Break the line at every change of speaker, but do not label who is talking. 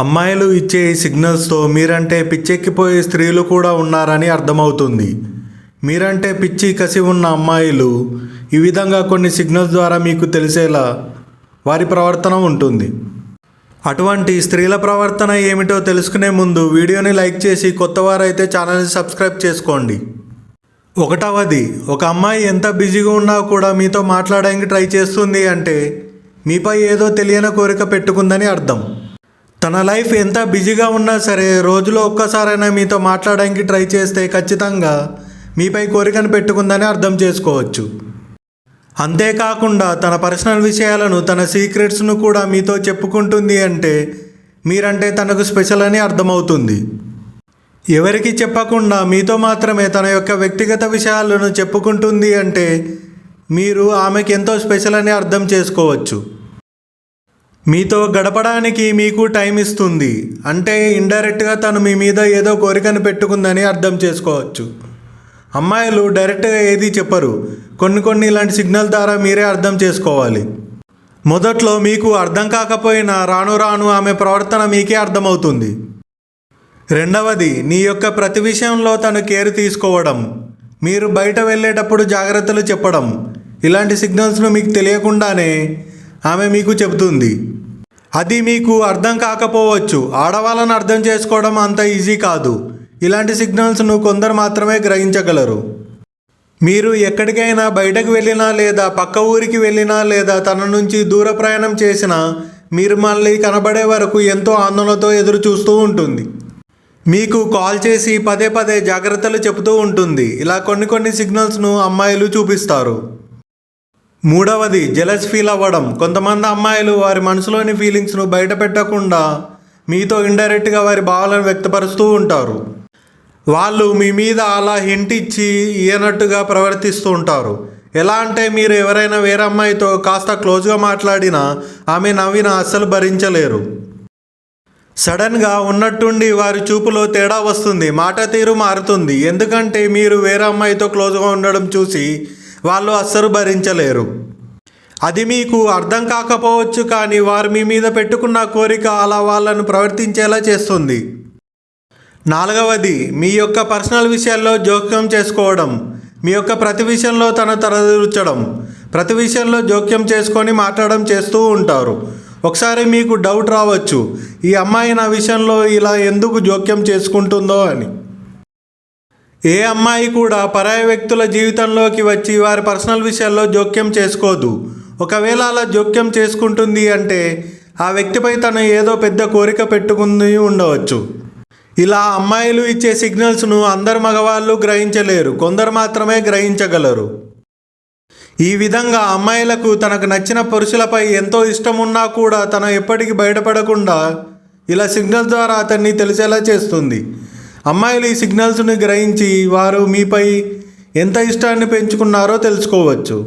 అమ్మాయిలు ఇచ్చే ఈ సిగ్నల్స్తో మీరంటే పిచ్చెక్కిపోయే స్త్రీలు కూడా ఉన్నారని అర్థమవుతుంది. మీరంటే పిచ్చి కసి ఉన్న అమ్మాయిలు ఈ విధంగా కొన్ని సిగ్నల్స్ ద్వారా మీకు తెలిసేలా వారి ప్రవర్తన ఉంటుంది. అటువంటి స్త్రీల ప్రవర్తన ఏమిటో తెలుసుకునే ముందు వీడియోని లైక్ చేసి కొత్తవారైతే ఛానల్ని సబ్స్క్రైబ్ చేసుకోండి. 1వది, ఒక అమ్మాయి ఎంత బిజీగా ఉన్నా కూడా మీతో మాట్లాడడానికి ట్రై చేస్తుంది అంటే మీపై ఏదో తెలియని కోరిక పెట్టుకుందని అర్థం. తన లైఫ్ ఎంత బిజీగా ఉన్నా సరే రోజులో ఒక్కసారైనా మీతో మాట్లాడడానికి ట్రై చేస్తే ఖచ్చితంగా మీపై కోరికను పెట్టుకుందని అర్థం చేసుకోవచ్చు. అంతేకాకుండా తన పర్సనల్ విషయాలను, తన సీక్రెట్స్ను కూడా మీతో చెప్పుకుంటుంది అంటే మీరంటే తనకు స్పెషల్ అని అర్థమవుతుంది. ఎవరికి చెప్పకుండా మీతో మాత్రమే తన యొక్క వ్యక్తిగత విషయాలను చెప్పుకుంటుంది అంటే మీరు ఆమెకి ఎంతో స్పెషల్ అని అర్థం చేసుకోవచ్చు. మీతో గడపడానికి మీకు టైం ఇస్తుంది అంటే ఇండైరెక్ట్గా తను మీ మీద ఏదో కోరికను పెట్టుకుందని అర్థం చేసుకోవచ్చు. అమ్మాయిలు డైరెక్ట్గా ఏది చెప్పరు, కొన్ని ఇలాంటి సిగ్నల్ ద్వారా మీరే అర్థం చేసుకోవాలి. మొదట్లో మీకు అర్థం కాకపోయినా రాను రాను ఆమె ప్రవర్తన మీకే అర్థమవుతుంది. 2వది, నీ యొక్క ప్రతి విషయంలో తను కేర్ తీసుకోవడం, మీరు బయట వెళ్ళేటప్పుడు జాగ్రత్తలు చెప్పడం, ఇలాంటి సిగ్నల్స్ను మీకు తెలియకుండానే ఆమె మీకు చెబుతుంది. అది మీకు అర్థం కాకపోవచ్చు, ఆడవాళ్ళను అర్థం చేసుకోవడం అంత ఈజీ కాదు. ఇలాంటి సిగ్నల్స్ను కొందరు మాత్రమే గ్రహించగలరు. మీరు ఎక్కడికైనా బయటకు వెళ్ళినా లేదా పక్క ఊరికి వెళ్ళినా లేదా తన నుంచి దూర ప్రయాణం చేసినా మీరు మళ్ళీ కనబడే వరకు ఎంతో ఆందోళనతో ఎదురు చూస్తూ ఉంటుంది. మీకు కాల్ చేసి పదే జాగ్రత్తలు చెబుతూ ఉంటుంది. ఇలా కొన్ని సిగ్నల్స్ను అమ్మాయిలు చూపిస్తారు. 3వది, జెలస్ ఫీల్ అవ్వడం. కొంతమంది అమ్మాయిలు వారి మనసులోని ఫీలింగ్స్ను బయట పెట్టకుండా మీతో ఇండైరెక్ట్గా వారి భావాలను వ్యక్తపరుస్తూ ఉంటారు. వాళ్ళు మీ మీద అలా హింట్ ఇచ్చి ఇయ్యనట్టుగా ప్రవర్తిస్తూ ఉంటారు. ఎలా అంటే మీరు ఎవరైనా వేరే అమ్మాయితో కాస్త క్లోజ్గా మాట్లాడినా ఆమె నవ్వినా అస్సలు భరించలేరు. సడన్గా ఉన్నట్టుండి వారి చూపులో తేడా వస్తుంది, మాట తీరు మారుతుంది. ఎందుకంటే మీరు వేరే అమ్మాయితో క్లోజ్గా ఉండడం చూసి వాళ్ళు అస్సలు భరించలేరు. అది మీకు అర్థం కాకపోవచ్చు, కానీ వారు మీ మీద పెట్టుకున్న కోరిక అలా వాళ్ళను ప్రవర్తించేలా చేస్తుంది. 4వది, మీ యొక్క పర్సనల్ విషయాల్లో జోక్యం చేసుకోవడం. మీ యొక్క ప్రతి విషయంలో తరదూర్చడం, ప్రతి విషయంలో జోక్యం చేసుకొని మాట్లాడడం చేస్తూ ఉంటారు. ఒకసారి మీకు డౌట్ రావచ్చు, ఈ అమ్మాయి నా విషయంలో ఇలా ఎందుకు జోక్యం చేసుకుంటుందో అని. ఏ అమ్మాయి కూడా పరాయి వ్యక్తుల జీవితంలోకి వచ్చి వారి పర్సనల్ విషయాల్లో జోక్యం చేసుకోదు. ఒకవేళ అలా జోక్యం చేసుకుంటుంది అంటే ఆ వ్యక్తిపై తను ఏదో పెద్ద కోరిక పెట్టుకుని ఉండవచ్చు. ఇలా అమ్మాయిలు ఇచ్చే సిగ్నల్స్ను అందరు మగవాళ్ళు గ్రహించలేరు, కొందరు మాత్రమే గ్రహించగలరు. ఈ విధంగా అమ్మాయిలకు తనకు నచ్చిన పురుషులపై ఎంతో ఇష్టం ఉన్నా కూడా తను ఎప్పటికీ బయటపడకుండా ఇలా సిగ్నల్ ద్వారా అతన్ని తెలిసేలా చేస్తుంది. అమ్మాయిలు ఈ సిగ్నల్స్ని గ్రహించి వారు మీపై ఎంత ఇష్టాన్ని పెంచుకున్నారో తెలుసుకోవచ్చు.